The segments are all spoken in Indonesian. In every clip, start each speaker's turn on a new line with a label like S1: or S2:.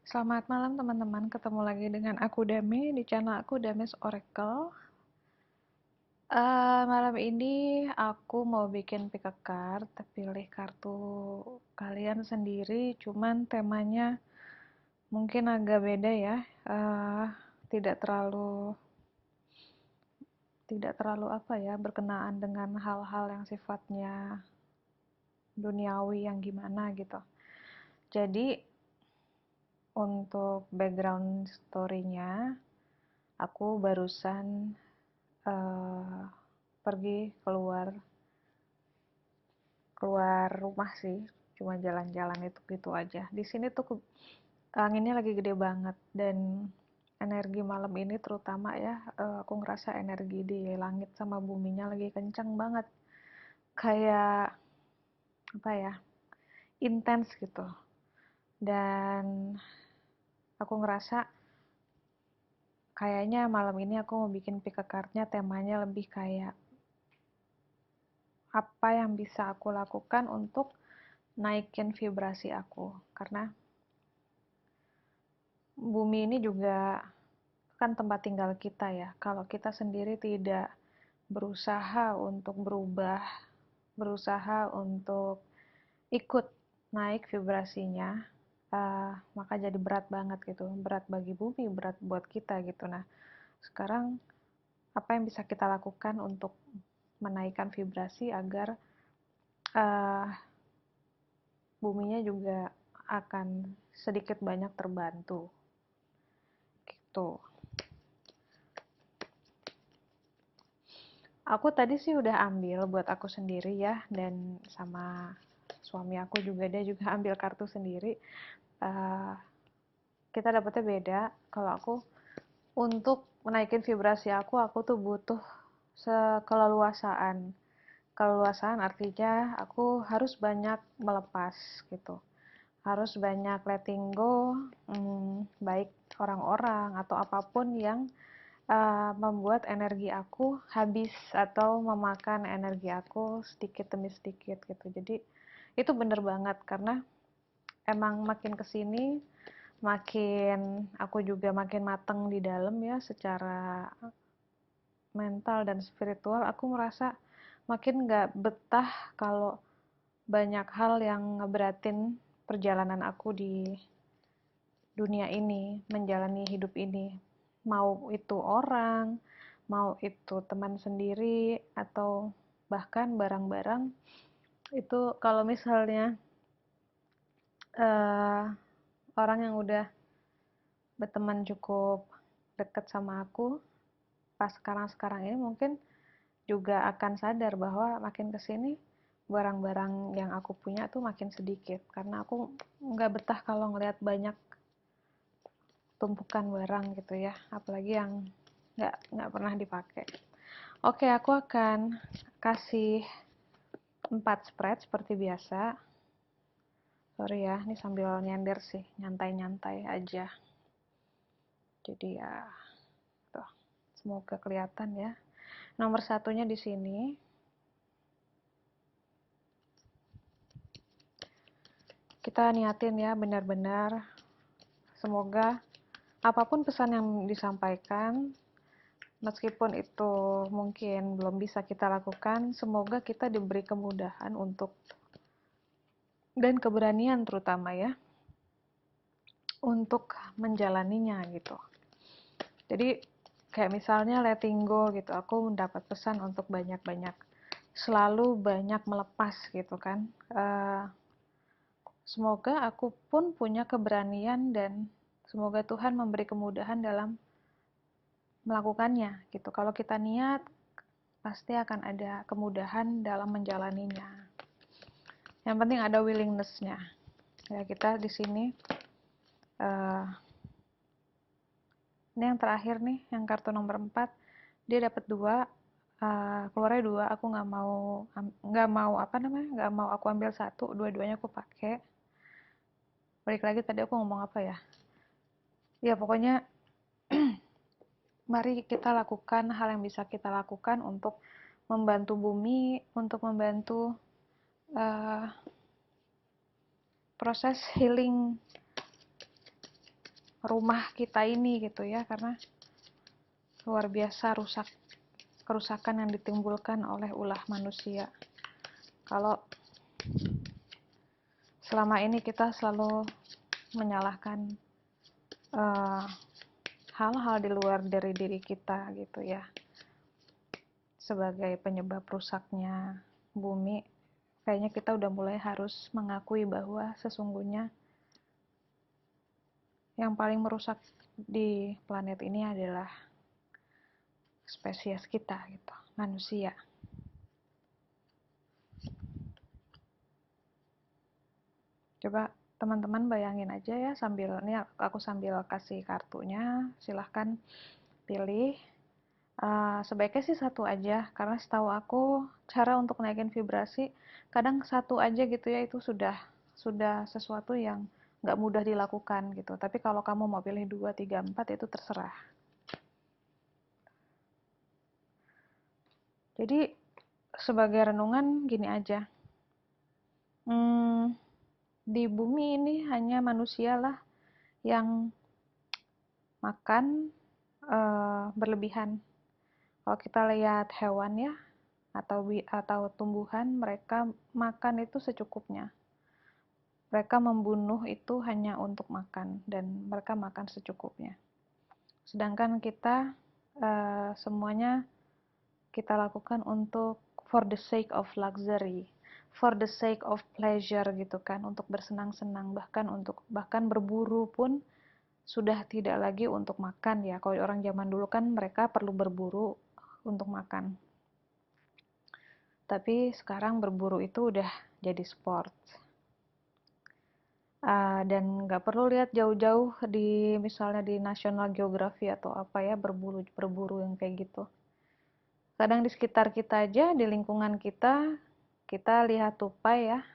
S1: Selamat malam teman-teman, ketemu lagi dengan aku Dami di channel aku Damis Oracle. Malam ini aku mau bikin pick a card, pilih kartu kalian sendiri, cuman temanya mungkin agak beda ya. Eh, tidak terlalu tidak terlalu apa ya, berkenaan dengan hal-hal yang sifatnya duniawi yang gimana gitu. Jadi untuk background story-nya, aku barusan eh, pergi keluar keluar rumah sih, cuma jalan-jalan itu gitu aja. Di sini tuh anginnya lagi gede banget, dan energi malam ini terutama ya, aku ngerasa energi di langit sama buminya lagi kencang banget, kayak apa ya, intens gitu. Dan aku ngerasa kayaknya malam ini aku mau bikin pick a card-nya temanya lebih kayak apa yang bisa aku lakukan untuk naikin vibrasi aku, karena bumi ini juga kan tempat tinggal kita ya. Kalau kita sendiri tidak berusaha untuk berubah, berusaha untuk ikut naik vibrasinya, maka jadi berat banget gitu. Berat bagi bumi, berat buat kita gitu. Nah, sekarang apa yang bisa kita lakukan untuk menaikkan vibrasi agar uh, buminya juga akan sedikit banyak terbantu gitu. Aku tadi sih udah ambil buat aku sendiri ya, dan sama suami aku juga, dia juga ambil kartu sendiri. Uh, kita dapetnya beda. Kalau aku untuk menaikin vibrasi aku tuh butuh keleluasaan. Keleluasaan artinya aku harus banyak melepas gitu. Harus banyak letting go, baik orang-orang atau apapun yang membuat energi aku habis atau memakan energi aku sedikit demi sedikit gitu. Jadi itu bener banget, karena emang makin kesini makin aku juga makin mateng di dalam ya, secara mental dan spiritual. Aku merasa makin gak betah kalau banyak hal yang ngeberatin perjalanan aku di dunia ini, menjalani hidup ini. Mau itu orang, mau itu teman sendiri, atau bahkan barang-barang. Itu kalau misalnya uh, orang yang udah berteman cukup deket sama aku pas sekarang-sekarang ini, mungkin juga akan sadar bahwa makin kesini barang-barang yang aku punya tuh makin sedikit, karena aku nggak betah kalau ngelihat banyak tumpukan barang gitu ya, apalagi yang nggak pernah dipakai. Oke, aku akan kasih 4 spread seperti biasa. Sorry ya, ini sambil nyender sih, nyantai-nyantai aja. Jadi ya, tuh, semoga kelihatan ya. Nomor satunya di sini. Kita niatin ya, benar-benar. Semoga apapun pesan yang disampaikan, meskipun itu mungkin belum bisa kita lakukan, semoga kita diberi kemudahan untuk, dan keberanian terutama ya, untuk menjalaninya gitu. Jadi kayak misalnya letting go gitu, aku mendapat pesan untuk banyak-banyak, selalu banyak melepas gitu kan. Semoga aku pun punya keberanian, dan semoga Tuhan memberi kemudahan dalam melakukannya gitu. Kalau kita niat, pasti akan ada kemudahan dalam menjalaninya. Yang penting ada willingness-nya. Ya, kita di sini ini yang terakhir nih, yang kartu nomor 4, dia dapat 2, keluarnya 2. Aku nggak mau apa namanya, nggak mau aku ambil satu, dua-duanya aku pakai. Balik lagi, tadi aku ngomong apa ya, ya pokoknya mari kita lakukan hal yang bisa kita lakukan untuk membantu bumi, untuk membantu uh, proses healing rumah kita ini gitu ya, karena luar biasa kerusakan yang ditimbulkan oleh ulah manusia. Kalau selama ini kita selalu menyalahkan hal-hal di luar dari diri kita gitu ya sebagai penyebab rusaknya bumi, kayaknya kita udah mulai harus mengakui bahwa sesungguhnya yang paling merusak di planet ini adalah spesies kita gitu, manusia. Coba teman-teman bayangin aja ya, sambil ini aku sambil kasih kartunya, silahkan pilih. Sebaiknya sih satu aja, karena setahu aku cara untuk naikin vibrasi kadang satu aja gitu ya, itu sudah sesuatu yang nggak mudah dilakukan gitu. Tapi kalau kamu mau pilih 2, 3, 4 itu terserah. Jadi sebagai renungan gini aja, di bumi ini hanya manusialah yang makan berlebihan. Kalau kita lihat hewan ya, atau tumbuhan, mereka makan itu secukupnya. Mereka membunuh itu hanya untuk makan, dan mereka makan secukupnya. Sedangkan kita semuanya kita lakukan untuk for the sake of luxury, for the sake of pleasure gitu kan, untuk bersenang-senang, bahkan berburu pun sudah tidak lagi untuk makan ya. Kalau orang zaman dulu kan mereka perlu berburu untuk makan. Tapi sekarang berburu itu udah jadi sport. Dan nggak perlu lihat jauh-jauh di misalnya di National Geography atau apa ya, berburu yang kayak gitu. Kadang di sekitar kita aja, di lingkungan kita lihat tupai ya.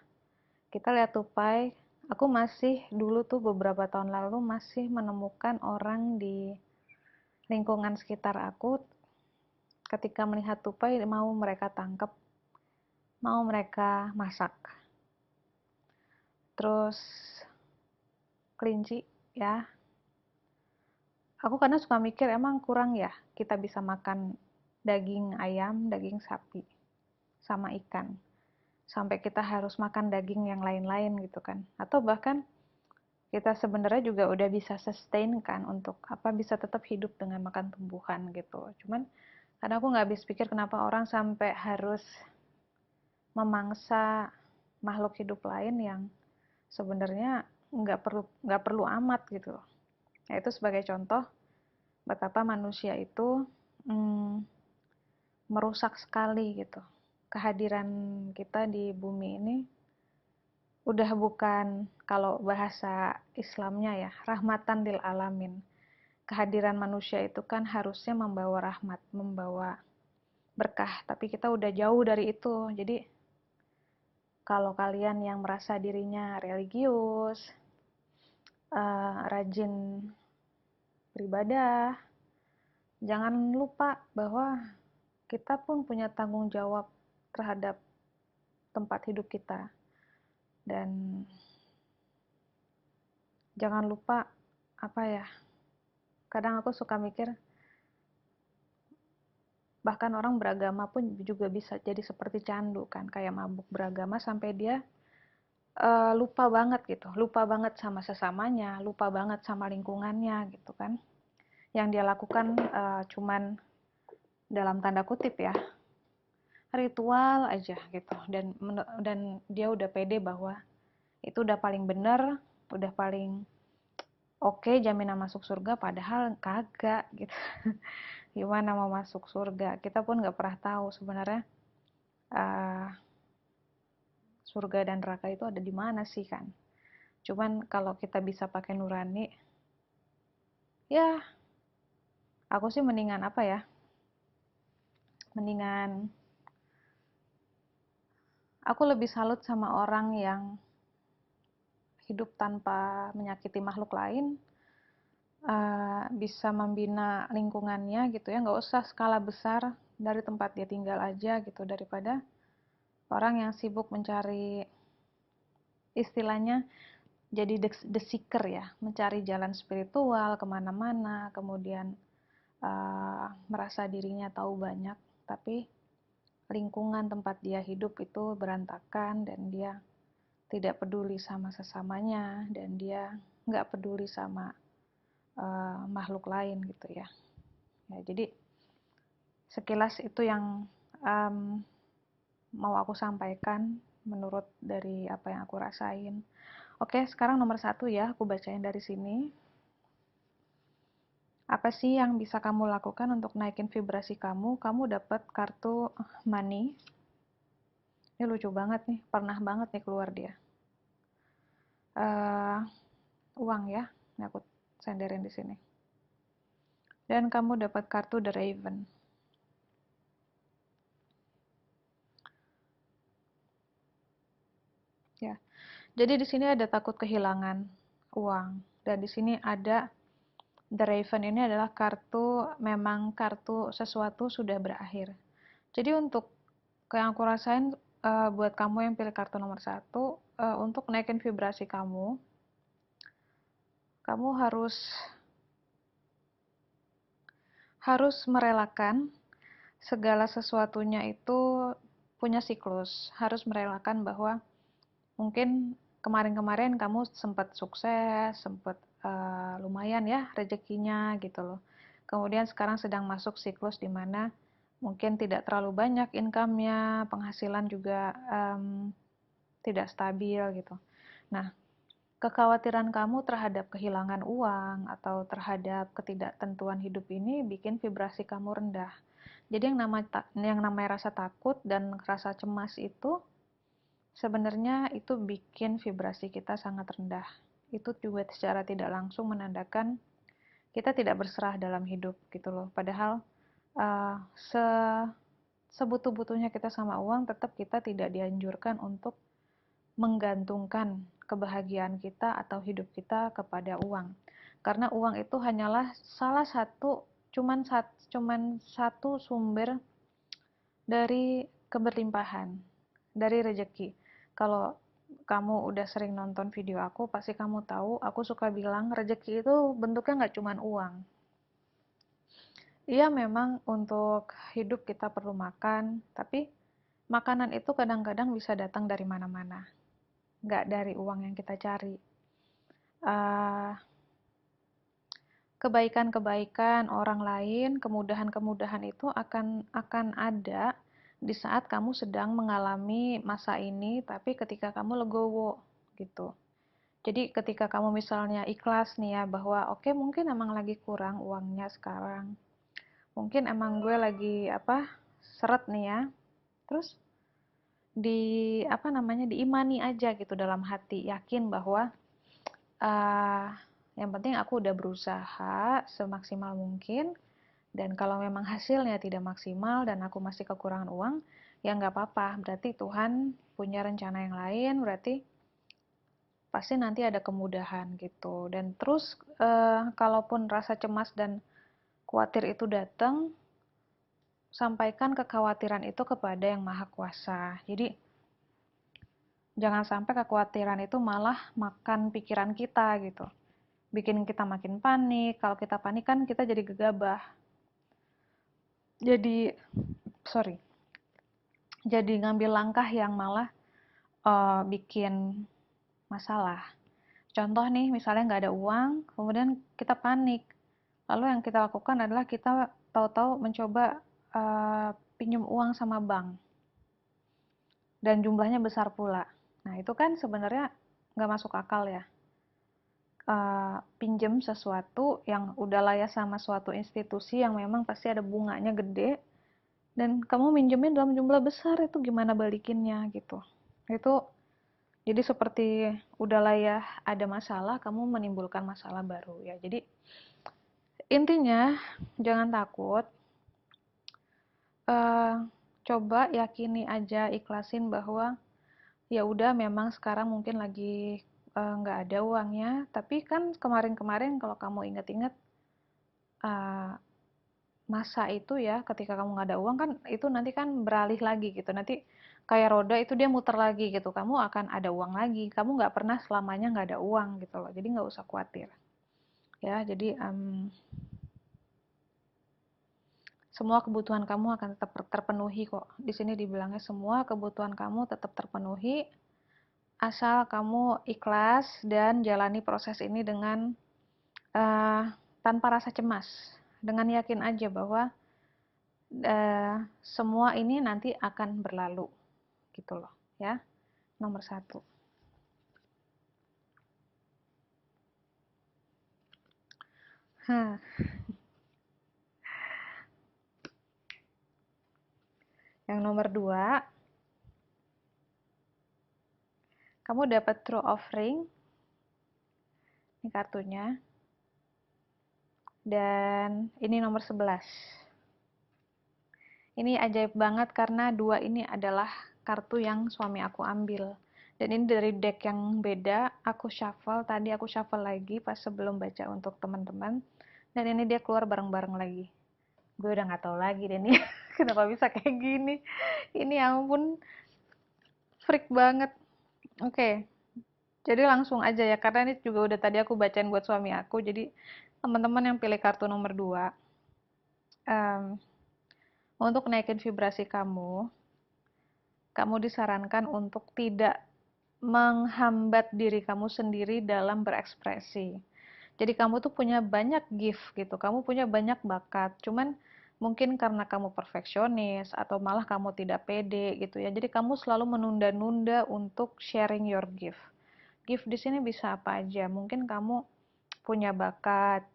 S1: Kita lihat tupai. Aku masih dulu tuh beberapa tahun lalu masih menemukan orang di lingkungan sekitar aku ketika melihat tupai mau mereka tangkap, mau mereka masak. Terus kelinci ya. Aku kadang suka mikir emang kurang ya kita bisa makan daging ayam, daging sapi, sama ikan. Sampai kita harus makan daging yang lain-lain gitu kan. Atau bahkan kita sebenarnya juga udah bisa sustain kan untuk bisa tetap hidup dengan makan tumbuhan gitu. Cuman kadang aku nggak habis pikir kenapa orang sampai harus memangsa makhluk hidup lain yang sebenarnya nggak perlu amat gitu. Nah, itu sebagai contoh betapa manusia itu merusak sekali gitu. Kehadiran kita di bumi ini udah bukan, kalau bahasa Islamnya ya, rahmatan lil alamin. Kehadiran manusia itu kan harusnya membawa rahmat, membawa berkah, tapi kita udah jauh dari itu. Jadi kalau kalian yang merasa dirinya religius, rajin beribadah, jangan lupa bahwa kita pun punya tanggung jawab terhadap tempat hidup kita. Dan jangan lupa kadang aku suka mikir, bahkan orang beragama pun juga bisa jadi seperti candu kan, kayak mabuk beragama sampai dia lupa banget sama sesamanya, lupa banget sama lingkungannya gitu kan. Yang dia lakukan cuman dalam tanda kutip ya, ritual aja gitu, dan dia udah pede bahwa itu udah paling bener, udah paling oke, jaminan masuk surga, padahal kagak gitu. Gimana mau masuk surga? Kita pun nggak pernah tahu sebenarnya surga dan neraka itu ada di mana sih kan. Cuman kalau kita bisa pakai nurani, ya aku sih mendingan mendingan aku lebih salut sama orang yang hidup tanpa menyakiti makhluk lain, bisa membina lingkungannya gitu ya, nggak usah skala besar, dari tempat dia tinggal aja gitu, daripada orang yang sibuk mencari istilahnya jadi the seeker ya, mencari jalan spiritual kemana-mana, kemudian merasa dirinya tahu banyak, tapi lingkungan tempat dia hidup itu berantakan dan dia tidak peduli sama sesamanya dan dia nggak peduli sama makhluk lain gitu ya. Ya, jadi sekilas itu yang mau aku sampaikan menurut dari apa yang aku rasain. Oke, sekarang nomor 1 ya, aku bacain dari sini. Apa sih yang bisa kamu lakukan untuk naikin vibrasi kamu? Kamu dapat kartu money. Ini lucu banget nih, pernah banget nih keluar dia. Uang ya, ini aku senderin di sini. Dan kamu dapat kartu The Raven. Ya, jadi di sini ada takut kehilangan uang. Dan di sini ada The Raven, ini adalah kartu, memang kartu sesuatu sudah berakhir. Jadi untuk yang aku rasain, buat kamu yang pilih kartu nomor 1, untuk naikin vibrasi kamu, kamu harus merelakan segala sesuatunya itu punya siklus. Harus merelakan bahwa mungkin kemarin-kemarin kamu sempat sukses, sempat lumayan ya rezekinya gitu loh. Kemudian sekarang sedang masuk siklus di mana mungkin tidak terlalu banyak income-nya, penghasilan juga tidak stabil gitu. Nah, kekhawatiran kamu terhadap kehilangan uang atau terhadap ketidaktentuan hidup ini bikin vibrasi kamu rendah. Jadi yang namanya rasa takut dan rasa cemas itu sebenarnya itu bikin vibrasi kita sangat rendah. Itu juga secara tidak langsung menandakan kita tidak berserah dalam hidup gitu loh. Padahal uh, se sebutuh-butuhnya kita sama uang, tetap kita tidak dianjurkan untuk menggantungkan kebahagiaan kita atau hidup kita kepada uang. Karena uang itu hanyalah salah satu, cuman satu sumber dari keberlimpahan, dari rezeki. Kalau kamu udah sering nonton video aku, pasti kamu tahu aku suka bilang rezeki itu bentuknya nggak cuman uang. Iya, memang untuk hidup kita perlu makan, tapi makanan itu kadang-kadang bisa datang dari mana-mana, nggak dari uang yang kita cari. Uh, Kebaikan-kebaikan orang lain, kemudahan-kemudahan itu akan ada di saat kamu sedang mengalami masa ini, tapi ketika kamu legowo gitu. Jadi ketika kamu misalnya ikhlas nih ya, bahwa oke, mungkin emang lagi kurang uangnya sekarang, mungkin emang gue lagi seret nih ya, terus diimani aja gitu dalam hati, yakin bahwa uh, yang penting aku udah berusaha semaksimal mungkin, dan kalau memang hasilnya tidak maksimal dan aku masih kekurangan uang, ya nggak apa-apa, berarti Tuhan punya rencana yang lain, berarti pasti nanti ada kemudahan gitu. Dan terus kalaupun rasa cemas dan khawatir itu datang, sampaikan kekhawatiran itu kepada Yang Maha Kuasa. Jadi jangan sampai kekhawatiran itu malah makan pikiran kita gitu, bikin kita makin panik. Kalau kita panik kan kita jadi gegabah, jadi jadi ngambil langkah yang malah bikin masalah. Contoh nih, misalnya nggak ada uang, kemudian kita panik. Lalu yang kita lakukan adalah kita tahu-tahu mencoba pinjam uang sama bank. Dan jumlahnya besar pula. Nah, itu kan sebenarnya nggak masuk akal ya. Pinjam sesuatu yang udah layak sama suatu institusi yang memang pasti ada bunganya gede, dan kamu minjemin dalam jumlah besar, itu gimana balikinnya gitu. Itu jadi seperti udahlah ya, ada masalah, kamu menimbulkan masalah baru ya. Jadi intinya jangan takut, coba yakini aja, ikhlasin bahwa ya udah, memang sekarang mungkin lagi nggak ada uangnya, tapi kan kemarin-kemarin kalau kamu ingat-ingat masa itu ya, ketika kamu nggak ada uang kan, itu nanti kan beralih lagi gitu. Nanti kayak roda itu dia muter lagi gitu, kamu akan ada uang lagi, kamu nggak pernah selamanya nggak ada uang gitu loh, jadi nggak usah khawatir ya. Jadi semua kebutuhan kamu akan tetap terpenuhi kok. Di sini dibilangnya semua kebutuhan kamu tetap terpenuhi asal kamu ikhlas dan jalani proses ini dengan uh, tanpa rasa cemas, dengan yakin aja bahwa semua ini nanti akan berlalu gitu loh ya. Nomor satu. Yang nomor dua, kamu dapat true offering, ini kartunya, dan ini nomor 11. Ini ajaib banget karena dua ini adalah kartu yang suami aku ambil. Dan ini dari deck yang beda, aku shuffle, tadi aku shuffle lagi pas sebelum baca untuk teman-teman. Dan ini dia keluar bareng-bareng lagi. Gue udah gak tahu lagi deh nih, kenapa bisa kayak gini. Ini ampun, freak banget. Oke, jadi langsung aja ya, karena ini juga udah tadi aku bacain buat suami aku. Jadi teman-teman yang pilih kartu nomor 2, untuk naikin vibrasi kamu, kamu disarankan untuk tidak menghambat diri kamu sendiri dalam berekspresi. Jadi kamu tuh punya banyak gift gitu, kamu punya banyak bakat, cuman mungkin karena kamu perfeksionis atau malah kamu tidak pede gitu ya. Jadi kamu selalu menunda-nunda untuk sharing your gift. Gift di sini bisa apa aja? Mungkin kamu punya bakat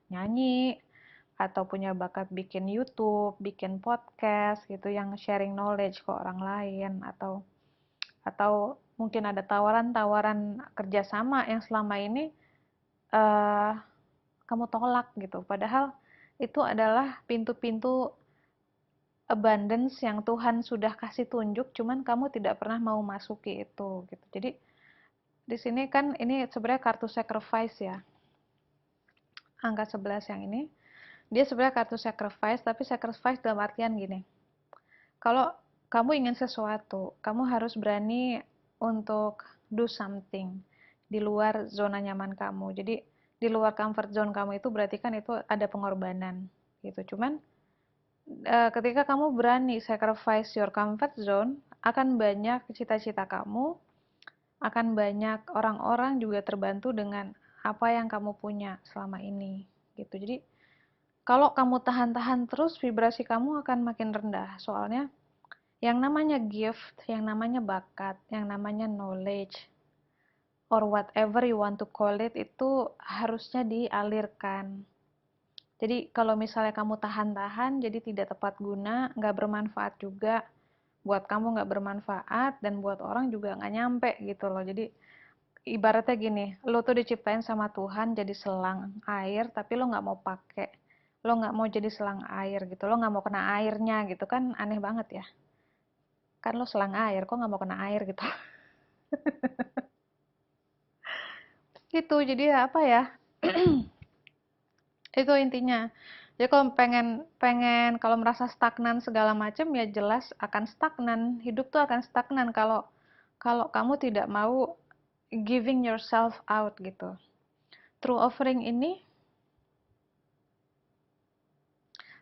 S1: nyanyi, atau punya bakat bikin YouTube, bikin podcast gitu yang sharing knowledge ke orang lain, atau mungkin ada tawaran-tawaran kerjasama yang selama ini uh, kamu tolak gitu. Padahal itu adalah pintu-pintu abundance yang Tuhan sudah kasih tunjuk, cuman kamu tidak pernah mau masuki itu gitu. Jadi di sini kan ini sebenarnya kartu sacrifice ya. Angka 11 yang ini, dia sebenarnya kartu sacrifice, tapi sacrifice dalam artian gini. Kalau kamu ingin sesuatu, kamu harus berani untuk do something di luar zona nyaman kamu. Jadi di luar comfort zone kamu itu berarti kan itu ada pengorbanan gitu. Cuman ketika kamu berani sacrifice your comfort zone, akan banyak cita-cita kamu, akan banyak orang-orang juga terbantu dengan apa yang kamu punya selama ini gitu. Jadi kalau kamu tahan-tahan terus, vibrasi kamu akan makin rendah. Soalnya yang namanya gift, yang namanya bakat, yang namanya knowledge, or whatever you want to call it, itu harusnya dialirkan. Jadi kalau misalnya kamu tahan-tahan, jadi tidak tepat guna, nggak bermanfaat juga. Buat kamu nggak bermanfaat, dan buat orang juga nggak nyampe gitu loh. Jadi ibaratnya gini, lo tuh diciptain sama Tuhan jadi selang air, tapi lo nggak mau pakai. Lo nggak mau jadi selang air gitu, lo nggak mau kena airnya gitu kan, aneh banget ya. Kan lo selang air, kok nggak mau kena air gitu. Gitu, jadi ya apa ya, itu intinya. Jadi kalau pengen pengen kalau merasa stagnan segala macam, ya jelas akan stagnan, hidup tuh akan stagnan kalau kalau kamu tidak mau giving yourself out gitu. True offering ini,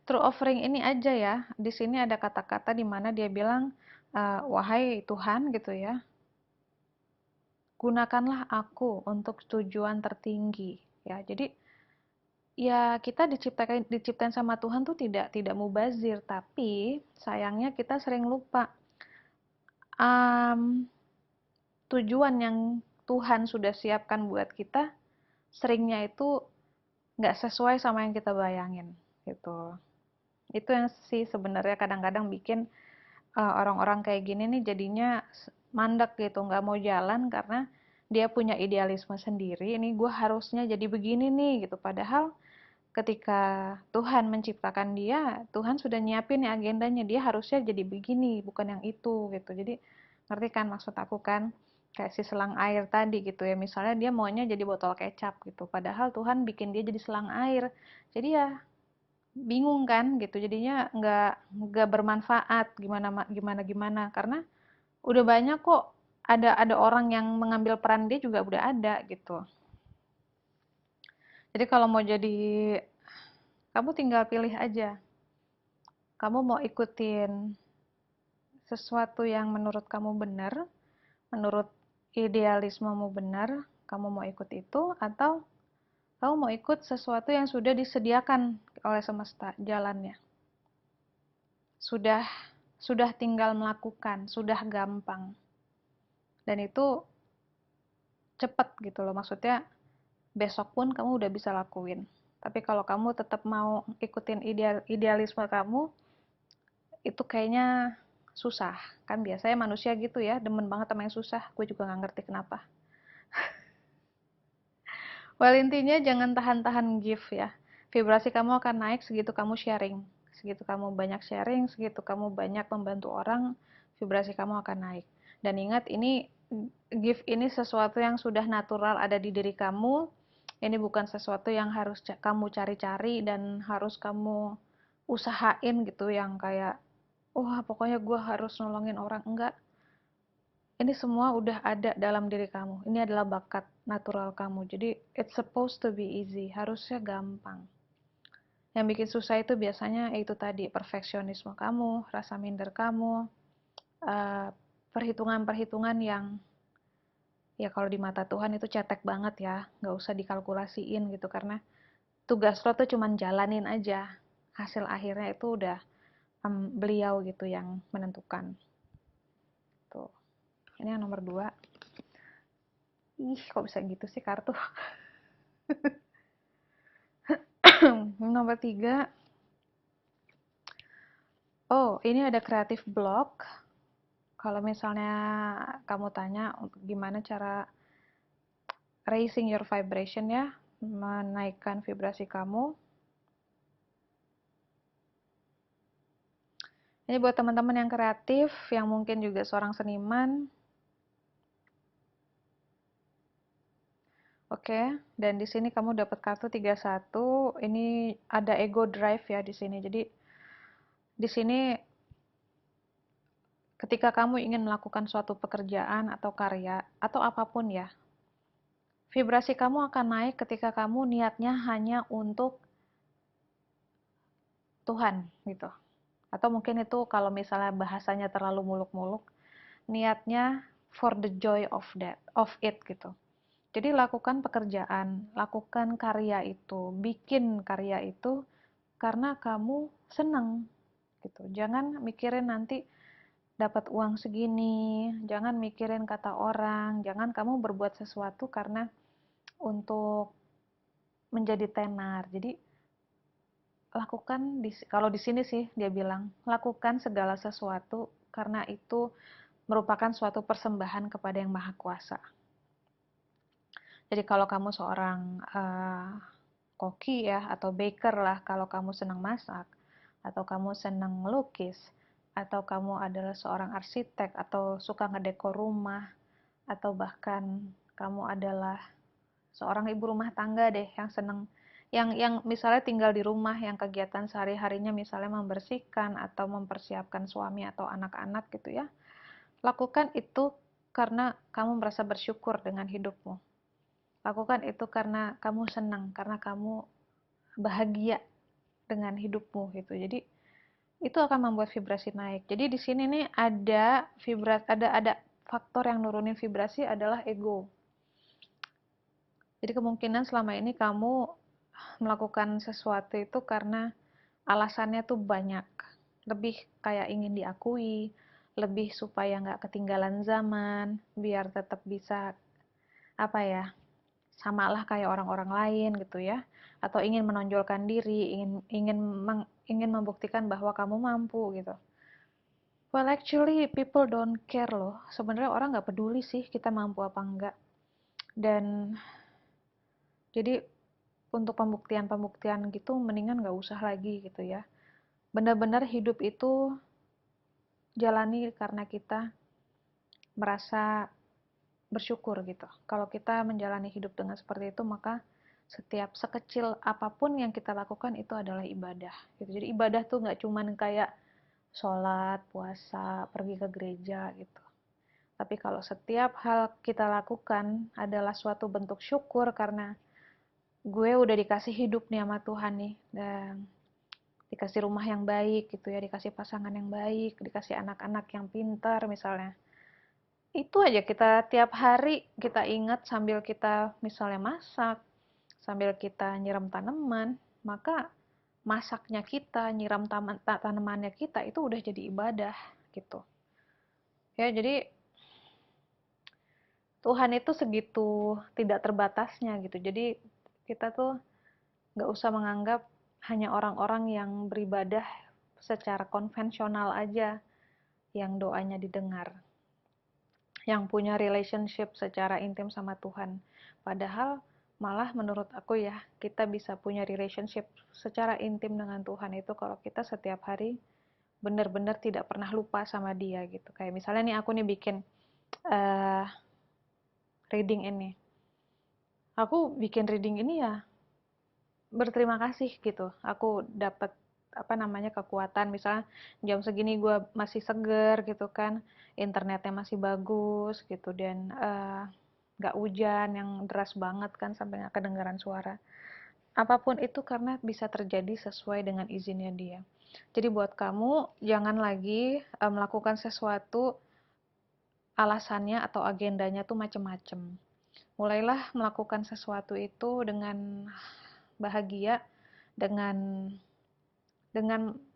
S1: true offering ini aja ya, di sini ada kata-kata di mana dia bilang, wahai Tuhan gitu ya, gunakanlah aku untuk tujuan tertinggi ya. Jadi ya kita diciptain sama Tuhan tuh tidak mubazir, tapi sayangnya kita sering lupa um, tujuan yang Tuhan sudah siapkan buat kita, seringnya itu nggak sesuai sama yang kita bayangin gitu. Itu yang sih sebenarnya kadang-kadang bikin orang-orang kayak gini nih jadinya mandek gitu, nggak mau jalan karena dia punya idealisme sendiri. Ini gue harusnya jadi begini nih gitu, padahal ketika Tuhan menciptakan dia, Tuhan sudah nyiapin nih agendanya, dia harusnya jadi begini, bukan yang itu gitu. Jadi ngerti kan maksud aku kan? Kayak si selang air tadi gitu ya, misalnya dia maunya jadi botol kecap gitu, padahal Tuhan bikin dia jadi selang air. Jadi ya bingung kan gitu, jadinya nggak bermanfaat gimana gimana gimana, karena udah banyak kok, ada orang yang mengambil peran dia juga udah ada gitu. Jadi kalau mau jadi, kamu tinggal pilih aja, kamu mau ikutin sesuatu yang menurut kamu benar, menurut idealismemu benar, kamu mau ikut itu, atau kamu mau ikut sesuatu yang sudah disediakan oleh semesta jalannya. Sudah sudah tinggal melakukan, sudah gampang. Dan itu cepet gitu loh, maksudnya besok pun kamu udah bisa lakuin. Tapi kalau kamu tetap mau ikutin idealisme kamu, itu kayaknya susah. Kan biasanya manusia gitu ya, demen banget sama yang susah. Gue juga nggak ngerti kenapa. Well, intinya jangan tahan-tahan gift ya. Vibrasi kamu akan naik segitu kamu sharing. Segitu kamu banyak sharing, segitu kamu banyak membantu orang, vibrasi kamu akan naik. Dan ingat, ini gift ini sesuatu yang sudah natural ada di diri kamu. Ini bukan sesuatu yang harus kamu cari-cari dan harus kamu usahain gitu, yang kayak, wah pokoknya gue harus nolongin orang. Enggak, ini semua udah ada dalam diri kamu. Ini adalah bakat natural kamu. Jadi it's supposed to be easy, harusnya gampang. Yang bikin susah itu biasanya itu tadi, perfeksionisme kamu, rasa minder kamu, eh, perhitungan-perhitungan yang ya kalau di mata Tuhan itu cetek banget ya, nggak usah dikalkulasiin gitu, karena tugas lo tuh cuman jalanin aja. Hasil akhirnya itu udah beliau gitu yang menentukan. Tuh, ini yang nomor 2. Ih, kok bisa gitu sih kartu? Nomor 3. Oh, ini ada kreatif block. Kalau misalnya kamu tanya gimana cara raising your vibration ya, menaikkan vibrasi kamu. Ini buat teman-teman yang kreatif, yang mungkin juga seorang seniman. Oke, dan di sini kamu dapat kartu 31. Ini ada ego drive ya di sini. Jadi di sini ketika kamu ingin melakukan suatu pekerjaan atau karya atau apapun ya, vibrasi kamu akan naik ketika kamu niatnya hanya untuk Tuhan gitu. Atau mungkin itu kalau misalnya bahasanya terlalu muluk-muluk, niatnya for the joy of it gitu. Jadi lakukan pekerjaan, lakukan karya itu, bikin karya itu karena kamu seneng gitu. Jangan mikirin nanti dapat uang segini, jangan mikirin kata orang, jangan kamu berbuat sesuatu karena untuk menjadi tenar. Jadi lakukan, kalau di sini sih dia bilang, lakukan segala sesuatu karena itu merupakan suatu persembahan kepada Yang Maha Kuasa. Jadi kalau kamu seorang koki ya, atau baker lah, kalau kamu senang masak, atau kamu senang melukis, atau kamu adalah seorang arsitek, atau suka ngedekor rumah, atau bahkan kamu adalah seorang ibu rumah tangga deh, yang senang, yang misalnya tinggal di rumah, yang kegiatan sehari-harinya misalnya membersihkan atau mempersiapkan suami atau anak-anak gitu ya, lakukan itu karena kamu merasa bersyukur dengan hidupmu. Lakukan itu karena kamu senang, karena kamu bahagia dengan hidupmu gitu. Jadi itu akan membuat vibrasi naik. Jadi di sini nih ada vibrasi, ada faktor yang nurunin vibrasi adalah ego. Jadi kemungkinan selama ini kamu melakukan sesuatu itu karena alasannya tuh banyak. Lebih kayak ingin diakui, lebih supaya nggak ketinggalan zaman, biar tetap bisa apa ya, samalah kayak orang-orang lain gitu ya, atau ingin menonjolkan diri, ingin membuktikan bahwa kamu mampu gitu. Well, actually people don't care loh, sebenarnya orang nggak peduli sih kita mampu apa enggak. Dan jadi untuk pembuktian-pembuktian gitu mendingan nggak usah lagi gitu ya. Benar-benar hidup itu jalani karena kita merasa bersyukur gitu. Kalau kita menjalani hidup dengan seperti itu, maka Setiap sekecil apapun yang kita lakukan itu adalah ibadah gitu. Jadi ibadah tuh nggak cuman kayak sholat, puasa, pergi ke gereja gitu. Tapi kalau setiap hal kita lakukan adalah suatu bentuk syukur karena gue udah dikasih hidup nih sama Tuhan nih, dan dikasih rumah yang baik gitu ya, dikasih pasangan yang baik, dikasih anak-anak yang pintar misalnya. Itu aja kita tiap hari kita ingat sambil kita misalnya masak, sambil kita nyiram tanaman, maka masaknya kita, nyiram tanamannya kita itu udah jadi ibadah gitu. Ya, jadi Tuhan itu segitu tidak terbatasnya gitu. Jadi kita tuh nggak usah menganggap hanya orang-orang yang beribadah secara konvensional aja yang doanya didengar, yang punya relationship secara intim sama Tuhan. Padahal malah menurut aku ya, kita bisa punya relationship secara intim dengan Tuhan itu kalau kita setiap hari benar-benar tidak pernah lupa sama dia gitu. Kayak misalnya nih aku nih bikin uh, reading ini. Aku bikin reading ini ya berterima kasih gitu. Aku dapat apa namanya kekuatan, misalnya jam segini gue masih seger gitu kan, internetnya masih bagus gitu, dan nggak hujan yang deras banget kan sampai nggak kedengaran suara. Apapun itu karena bisa terjadi sesuai dengan izinnya dia. Jadi buat kamu jangan lagi melakukan sesuatu alasannya atau agendanya tuh macem-macem. Mulailah melakukan sesuatu itu dengan bahagia, dengan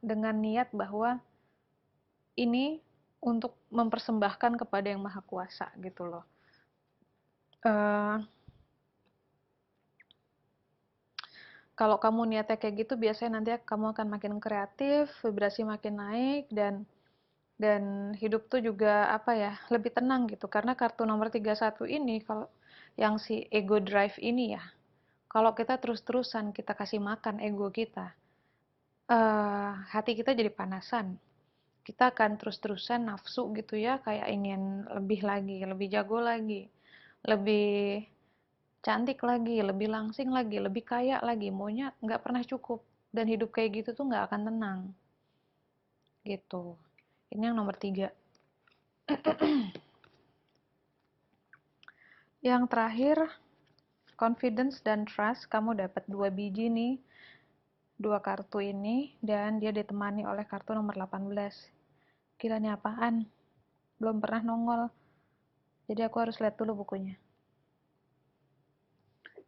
S1: dengan niat bahwa ini untuk mempersembahkan kepada yang maha kuasa gitu loh. Kalau kamu niatnya kayak gitu, biasanya nanti kamu akan makin kreatif, vibrasi makin naik, dan hidup tuh juga apa ya, lebih tenang gitu. Karena kartu nomor 31 ini, kalau yang si ego drive ini ya, kalau kita terus-terusan kita kasih makan ego kita, hati kita jadi panasan. Kita akan terus-terusan nafsu gitu ya, kayak ingin lebih lagi, lebih jago lagi, lebih cantik lagi, lebih langsing lagi, lebih kaya lagi, maunya nggak pernah cukup. Dan hidup kayak gitu tuh nggak akan tenang. Gitu. Ini yang nomor 3. Yang terakhir, confidence dan trust. Kamu dapat 2 biji nih, 2 kartu ini, dan dia ditemani oleh kartu nomor 18. Gila nih apaan? Belum pernah nongol. Jadi aku harus lihat dulu bukunya.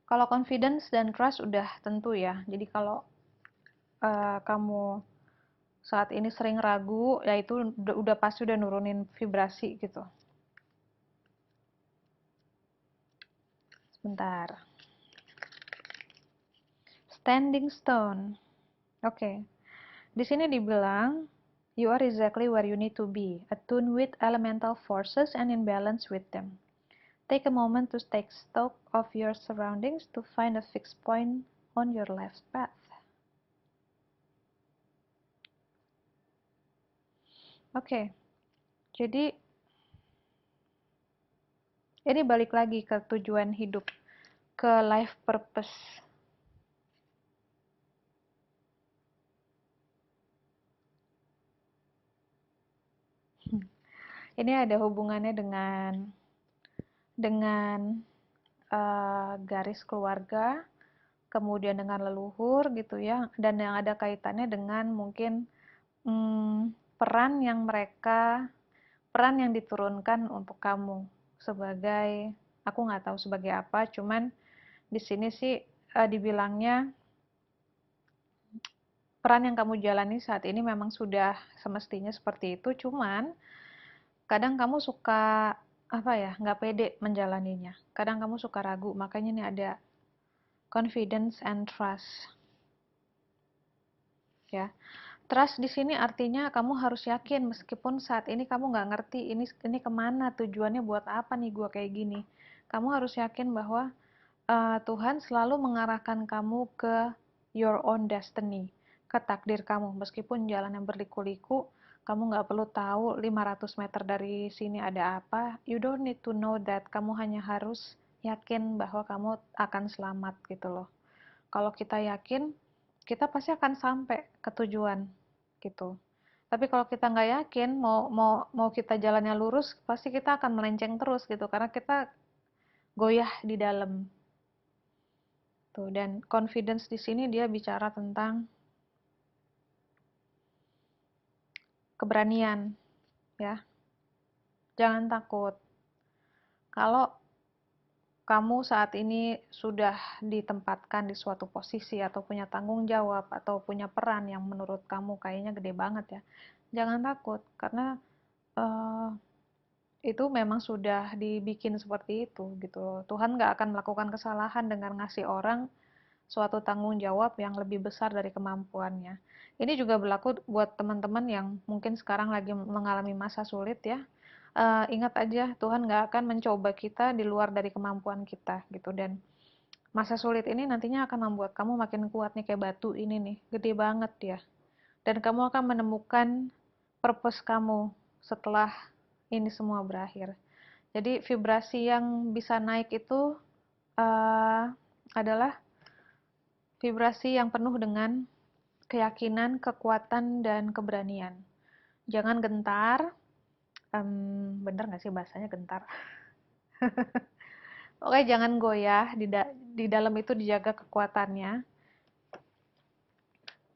S1: Kalau confidence dan trust udah tentu ya. Jadi kalau kamu saat ini sering ragu, ya itu udah pasti udah nurunin vibrasi gitu. Sebentar. Standing stone. Oke. Di sini dibilang you are exactly where you need to be, attuned with elemental forces and in balance with them. Take a moment to take stock of your surroundings to find a fixed point on your life's path. Oke. Jadi ini balik lagi ke tujuan hidup, ke life purpose. Ini ada hubungannya dengan garis keluarga, kemudian dengan leluhur gitu ya, dan yang ada kaitannya dengan mungkin peran yang diturunkan untuk kamu sebagai, aku nggak tahu sebagai apa, cuman di sini sih dibilangnya peran yang kamu jalani saat ini memang sudah semestinya seperti itu, cuman kadang kamu suka apa ya, nggak pede menjalaninya, kadang kamu suka ragu, makanya ini ada confidence and trust ya. Trust di sini artinya kamu harus yakin meskipun saat ini kamu nggak ngerti ini kemana, tujuannya buat apa nih gua kayak gini. Kamu harus yakin bahwa Tuhan selalu mengarahkan kamu ke your own destiny, ke takdir kamu. Meskipun jalan yang berliku-liku, kamu nggak perlu tahu 500 meter dari sini ada apa. You don't need to know that. Kamu hanya harus yakin bahwa kamu akan selamat gitu loh. Kalau kita yakin, kita pasti akan sampai ke tujuan gitu. Tapi kalau kita nggak yakin, mau mau mau kita jalannya lurus, pasti kita akan melenceng terus gitu, karena kita goyah di dalam tuh. Dan confidence di sini dia bicara tentang keberanian, ya. Jangan takut. Kalau kamu saat ini sudah ditempatkan di suatu posisi atau punya tanggung jawab atau punya peran yang menurut kamu kayaknya gede banget ya, jangan takut karena eh, itu memang sudah dibikin seperti itu gitu loh. Tuhan nggak akan melakukan kesalahan dengan ngasih orang suatu tanggung jawab yang lebih besar dari kemampuannya. Ini juga berlaku buat teman-teman yang mungkin sekarang lagi mengalami masa sulit ya. Ingat aja Tuhan nggak akan mencoba kita di luar dari kemampuan kita gitu. Dan masa sulit ini nantinya akan membuat kamu makin kuat nih, kayak batu ini nih, gede banget ya. Dan kamu akan menemukan purpose kamu setelah ini semua berakhir. Jadi vibrasi yang bisa naik itu uh, adalah vibrasi yang penuh dengan keyakinan, kekuatan, dan keberanian. Jangan gentar. Bener nggak sih bahasanya gentar? Oke, jangan goyah. Di dalam itu dijaga kekuatannya.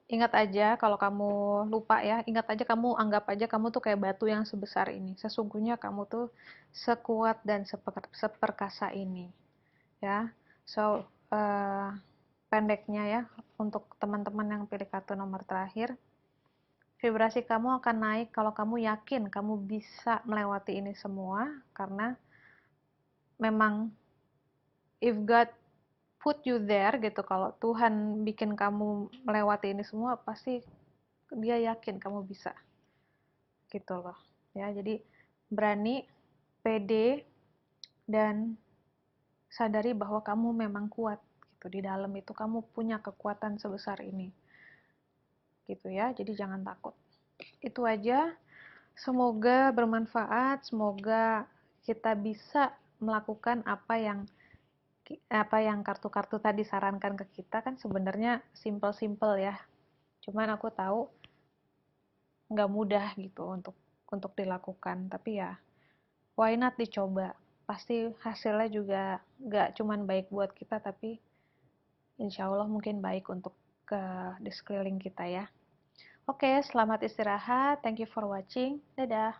S1: Ingat aja kalau kamu lupa ya, ingat aja, kamu anggap aja kamu tuh kayak batu yang sebesar ini. Sesungguhnya kamu tuh sekuat dan seperkasa ini, ya. So, pendeknya ya, untuk teman-teman yang pilih kartu nomor terakhir, vibrasi kamu akan naik kalau kamu yakin kamu bisa melewati ini semua, karena memang if God put you there gitu, kalau Tuhan bikin kamu melewati ini semua, pasti dia yakin kamu bisa gitu loh ya. Jadi berani, pede, dan sadari bahwa kamu memang kuat gitu. Di dalam itu kamu punya kekuatan sebesar ini gitu ya. Jadi jangan takut. Itu aja. Semoga bermanfaat, semoga kita bisa melakukan apa yang kartu-kartu tadi sarankan ke kita. Kan sebenarnya simple-simple ya. Cuman aku tahu nggak mudah gitu untuk dilakukan. Tapi ya, why not dicoba? Pasti hasilnya juga nggak cuman baik buat kita, tapi insya Allah mungkin baik untuk ke di sekeliling kita ya. Oke, selamat istirahat. Thank you for watching. Dadah.